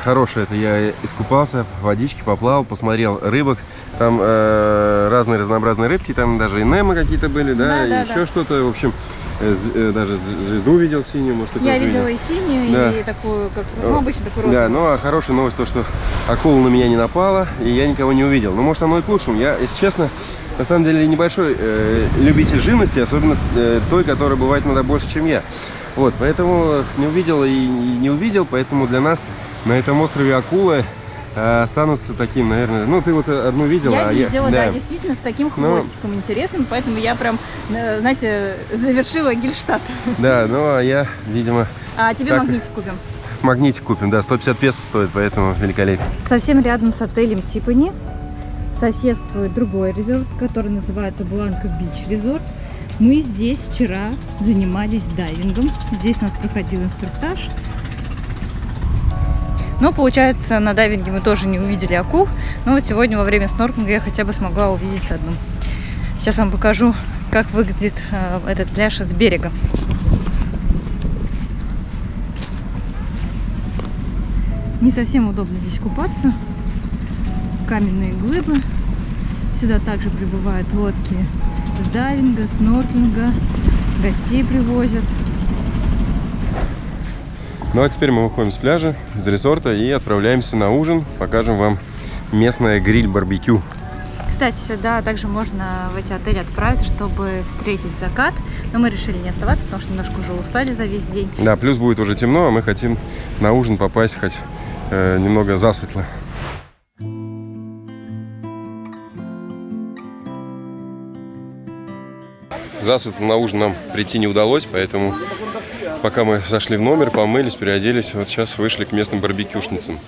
хорошее, это я искупался в водичке, поплавал, посмотрел рыбок. Там разные разнообразные рыбки, там даже и немо какие-то были, да, и еще что-то. В общем, даже звезду увидел синюю, может, такое Я же видела и синюю, Да. и такую, как, ну, обычно такую розовую. Да, ну а хорошая новость то, что акула на меня не напала, и я никого не увидел. Ну, может, оно и к лучшему. Я, если честно, на самом деле небольшой любитель живности, особенно той, которая бывает иногда больше, чем я. Вот, поэтому не увидел и не увидел, поэтому для нас на этом острове акулы останутся таким, наверное, ну ты вот одну видела. Я а видела, да, действительно, с таким хвостиком интересным, поэтому я прям, знаете, завершила Гельштадт. Да, ну а я, видимо... А тебе так, магнитик купим. Магнитик купим, да, 150 песо стоит, поэтому великолепно. Совсем рядом с отелем Тиффани соседствует другой резорт, который называется Бланка Бич Резорт. Мы здесь вчера занимались дайвингом. Здесь у нас проходил инструктаж. Но, получается, на дайвинге мы тоже не увидели акул. Но вот сегодня во время снорклинга я хотя бы смогла увидеть одну. Сейчас вам покажу, как выглядит этот пляж с берега. Не совсем удобно здесь купаться. Каменные глыбы. Сюда также прибывают лодки с дайвинга, снорклинга. Гостей привозят. Ну а теперь мы выходим с пляжа, из резорта и отправляемся на ужин. Покажем вам местное гриль-барбекю. Кстати, сюда также можно в эти отели отправиться, чтобы встретить закат. Но мы решили не оставаться, потому что немножко уже устали за весь день. Да, плюс будет уже темно, а мы хотим на ужин попасть хоть немного засветло. Засветло на ужин нам прийти не удалось, поэтому пока мы зашли в номер, помылись, переоделись, вот сейчас вышли к местным барбекюшницам.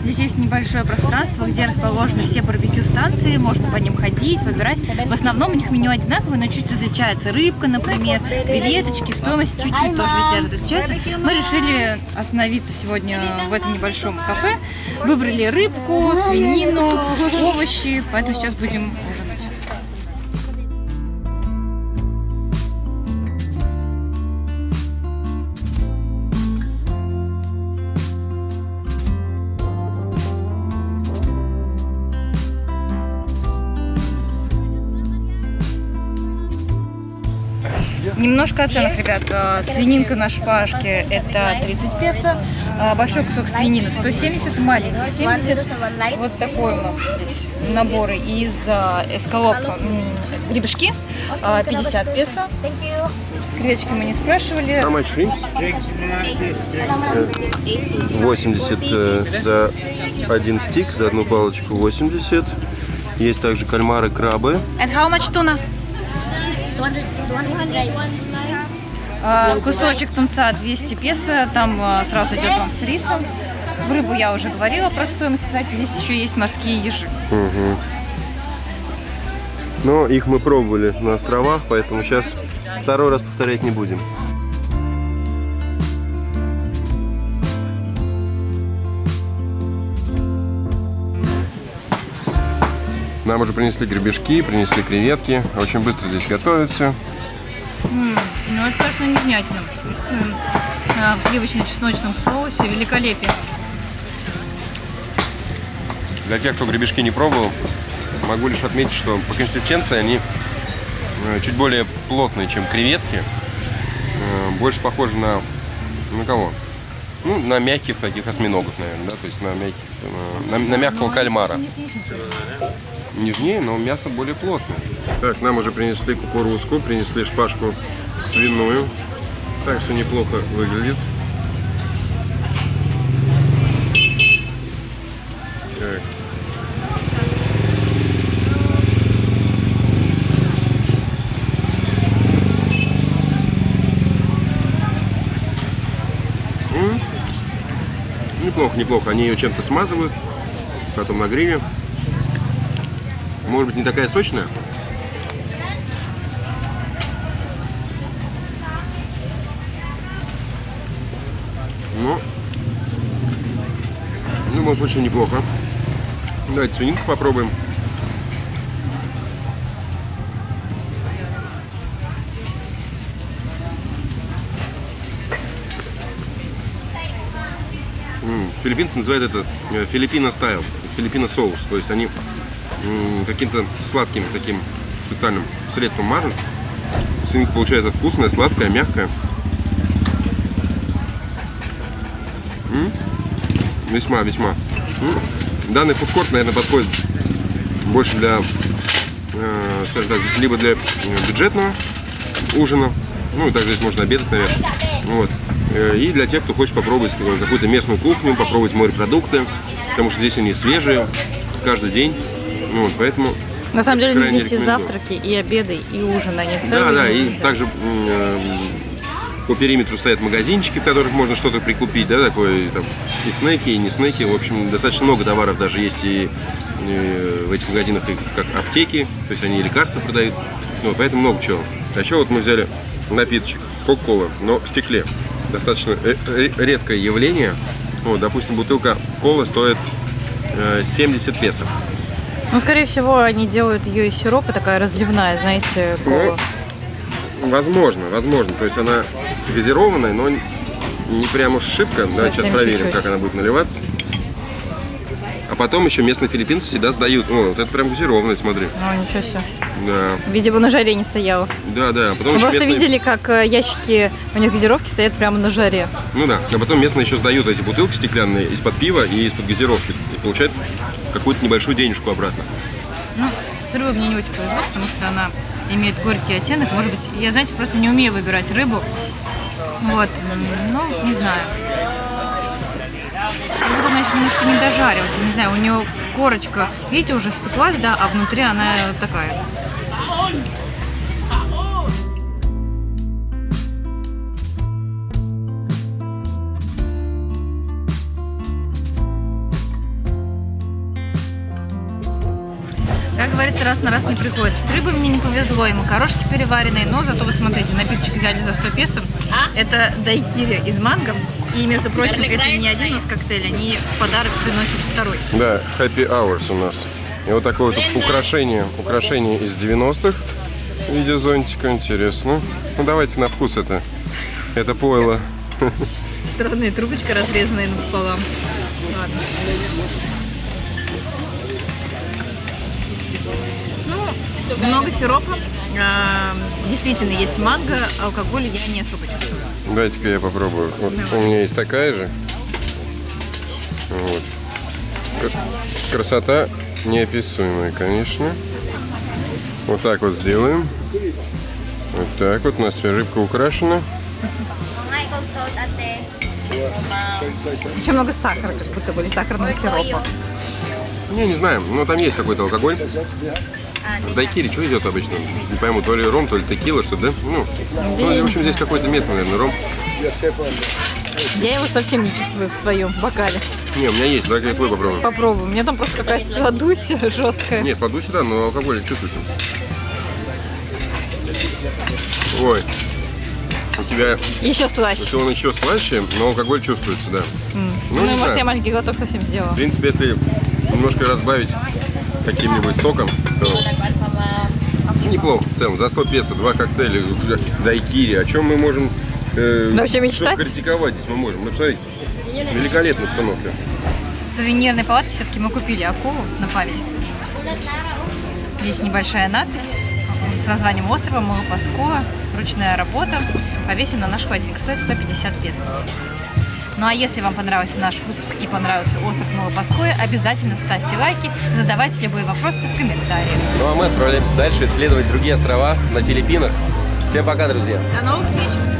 Здесь есть небольшое пространство, где расположены все барбекю-станции, можно по ним ходить, выбирать. В основном у них меню одинаковое, но чуть различается. Рыбка, например, креветочки, стоимость чуть-чуть тоже везде различается. Мы решили остановиться сегодня в этом небольшом кафе. Выбрали рыбку, свинину, овощи, поэтому сейчас будем ужинать. Немножко о ценах, ребят. Свининка на шпажке это 30 песо, большой кусок свинины 170, маленький 70. Вот такой у нас здесь наборы из эскалоп. Гребешки 50 песо. Креветочки мы не спрашивали. How much shrimps? 80 за один стик, за одну палочку 80. Есть также кальмары, крабы. And how much tuna? Кусочек тунца 200 песо, там сразу идет вам с рисом. В рыбу я уже говорила про стоимость. Кстати, здесь еще есть морские ежи. Угу. Но их мы пробовали на островах, поэтому сейчас второй раз повторять не будем. Нам уже принесли гребешки, принесли креветки. Очень быстро здесь готовят все. Ну, это, конечно, невнятно. В сливочно-чесночном соусе великолепие. Для тех, кто гребешки не пробовал, могу лишь отметить, что по консистенции они чуть более плотные, чем креветки. Больше похожи на кого? Ну, на мягких таких осьминогов, наверное, да, то есть на мягких на мягкого кальмара. Нежнее, но мясо более плотное. Так, нам уже принесли кукурузку, принесли шпажку свиную. Так, все неплохо выглядит. Так. Неплохо, неплохо. Они ее чем-то смазывают, потом на гриле. Может быть, не такая сочная. Но в любом случае неплохо. Давайте свининку попробуем. Филиппинцы называют это филиппино стайл, филиппино соус. То есть они каким-то сладким таким специальным средством мажут. Свининка получается вкусная, сладкая, мягкая. Весьма, весьма. Данный фудкорт, наверное, подходит больше для, скажем так, либо для бюджетного ужина, ну и также здесь можно обедать, наверное. Вот. И для тех, кто хочет попробовать какую-то местную кухню, попробовать морепродукты, потому что здесь они свежие каждый день. Вот, поэтому На самом деле крайне здесь и рекомендую. завтраки, и обеды, и ужин, они Да, целые. да, и также по периметру стоят магазинчики, в которых можно что-то прикупить, да, такое, там, и снеки, и не снеки. В общем, достаточно много товаров даже есть и в этих магазинах, и как аптеки, то есть они и лекарства продают. Вот, поэтому много чего. А еще вот мы взяли напиточек, кока-кола, но в стекле. Достаточно редкое явление. Вот, допустим, бутылка колы стоит 70 песо. Ну, скорее всего, они делают ее из сиропа, такая разливная, знаете, кола. Возможно, возможно. То есть она газированная, но не прям уж шибко. Давайте сейчас Совсем проверим, чуть-чуть. как она будет наливаться. А потом еще местные филиппинцы всегда сдают. О, вот это прям газированная, смотри. О, ничего себе. Да, Видимо, на жаре не стояла. да, да. А потом Мы еще просто местные... видели, как ящики у них газировки стоят прямо на жаре. Ну да. А потом местные еще сдают эти бутылки стеклянные из-под пива и из-под газировки. И получают какую-то небольшую денежку обратно. Ну, с рыбой мне не очень повезло, потому что она имеет горький оттенок. Может быть, я, знаете, просто не умею выбирать рыбу. Вот, ну, не знаю. Рыба, значит, немножко не дожарилась. Я не знаю, у нее корочка, видите, уже спеклась, да, а внутри она такая. Как говорится, раз на раз не приходится. С рыбой мне не повезло, и макарошки переваренные, но зато вот смотрите, напиточек взяли за 100 песо. Это дайкири из манго. И, между прочим, это не один из коктейлей, они в подарок приносят второй. Да, happy hours у нас. И вот такое вот украшение из 90-х в виде зонтика. Интересно. Ну давайте на вкус это. Это пойло. Странная трубочка, разрезанная напополам. Ладно. Ну, много сиропа. Действительно, есть манго, алкоголь я не особо чувствую. Дайте-ка я попробую. Вот у меня есть такая же. Вот. Красота неописуемая, конечно. Вот так вот сделаем. Вот так вот. У нас теперь рыбка украшена. Очень много сахара, как будто бы, или сахарного сиропа. Не знаю, но там есть какой-то алкоголь. В дайкири что идет обычно? Не пойму, то ли ром, то ли текила, что, да? Ну, в общем, здесь какой-то местный, наверное, ром. Я его совсем не чувствую в своем бокале. Не, у меня есть, давай-ка я твой попробую. Попробуем. У меня там просто какая-то сладуся жесткая. Не, сладуще, да, но алкоголь чувствуется. Ой, у тебя, Еще слаще. если он еще слаще, но алкоголь чувствуется, да. Ну, не может, знаю. я маленький глоток совсем сделала. В принципе, если немножко разбавить каким-нибудь соком, то неплохо в целом. За 100 песо 2 коктейля дайкири. О чем мы можем Вообще мечтать? что критиковать здесь мы можем? Ну, посмотрите, великолепная обстановка. В сувенирной палатке все-таки мы купили акулу на память. Здесь небольшая надпись с названием острова Малопаскоа. Ручная работа. Повесим на наш холодильник. Стоит 150 песо. Ну а если вам понравился наш выпуск и понравился остров Новопаское, обязательно ставьте лайки, задавайте любые вопросы в комментариях. Ну а мы отправляемся дальше исследовать другие острова на Филиппинах. Всем пока, друзья! До новых встреч!